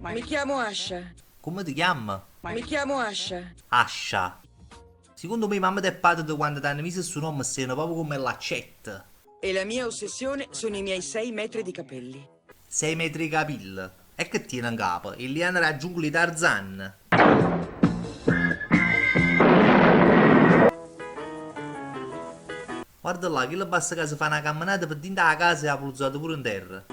Mi chiamo Asha. Come ti chiami? Mi chiamo Asha. Ascia. Secondo me mamma e padre quando ti hanno messo il suo nome sono proprio come l'accetta. E la mia ossessione sono i miei 6 metri di capelli. 6 metri di capelli. E che tiene in capo? E li hanno raggiunto di Tarzan. Guarda là, che le basta che si fa una camminata per dentro la casa e ha puzzato pure in terra.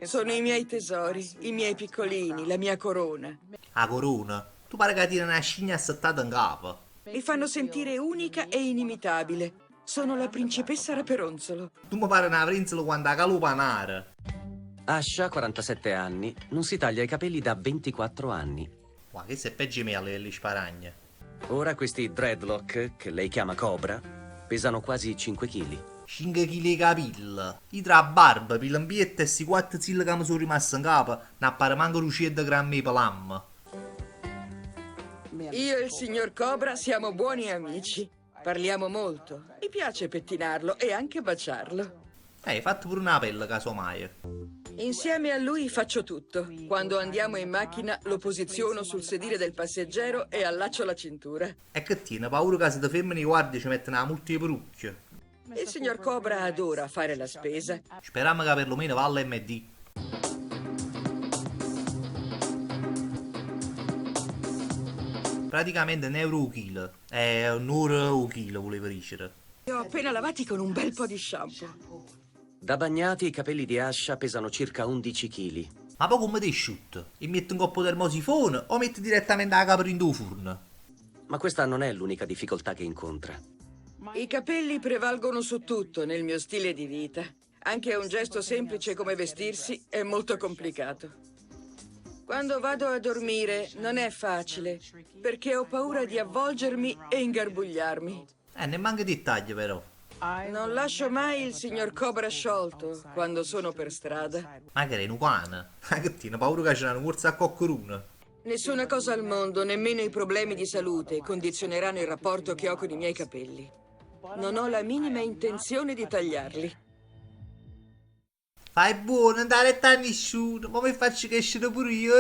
Sono i miei tesori, i miei piccolini, la mia corona. La corona. Tu pare che tiene una scimmia assettata in capo. Mi fanno sentire unica e inimitabile. Sono la principessa Raperonzolo. Tu mi pare una prinzola quando ha calupanare. Asha, 47 anni, non si taglia i capelli da 24 anni. Ma che sei peggio mele degli sparagni. Ora questi dreadlock, che lei chiama Cobra, pesano quasi 5 kg. 5 kg di capelli. I tra barba, pilambietta e si 4 zille che mi sono rimasti in capo, non appare manco 200 grammi di pelam. Io e il signor Cobra siamo buoni amici. Parliamo molto. Mi piace pettinarlo e anche baciarlo. Hai fatto pure una pelle, casomai. Insieme a lui faccio tutto. Quando andiamo in macchina lo posiziono sul sedile del passeggero e allaccio la cintura. E che tiene, paura che se ti fermano i guardie ci mettono la multa di perucchio. Il signor Cobra adora fare la spesa. Speriamo che perlomeno va all'MD. Praticamente un euro un chilo. Un'ora un chilo, volevo dire. Li ho appena lavati con un bel po' di shampoo. Da bagnati i capelli di Asha pesano circa 11 kg. Ma poi come ti asciutto? E metti un coppo termosifone o metti direttamente la capra in due forno? Ma questa non è l'unica difficoltà che incontra. I capelli prevalgono su tutto nel mio stile di vita. Anche un gesto semplice come vestirsi è molto complicato. Quando vado a dormire non è facile, perché ho paura di avvolgermi e ingarbugliarmi. Ne manca dettagli però. Non lascio mai il signor Cobra sciolto quando sono per strada. Ma che sei un cane? Ma che tiene paura che c'è una corsa a coccoruna? Nessuna cosa al mondo, nemmeno i problemi di salute, condizioneranno il rapporto che ho con i miei capelli. Non ho la minima intenzione di tagliarli. Fai buono, andare a nessuno, ma mi faccio crescere pure io.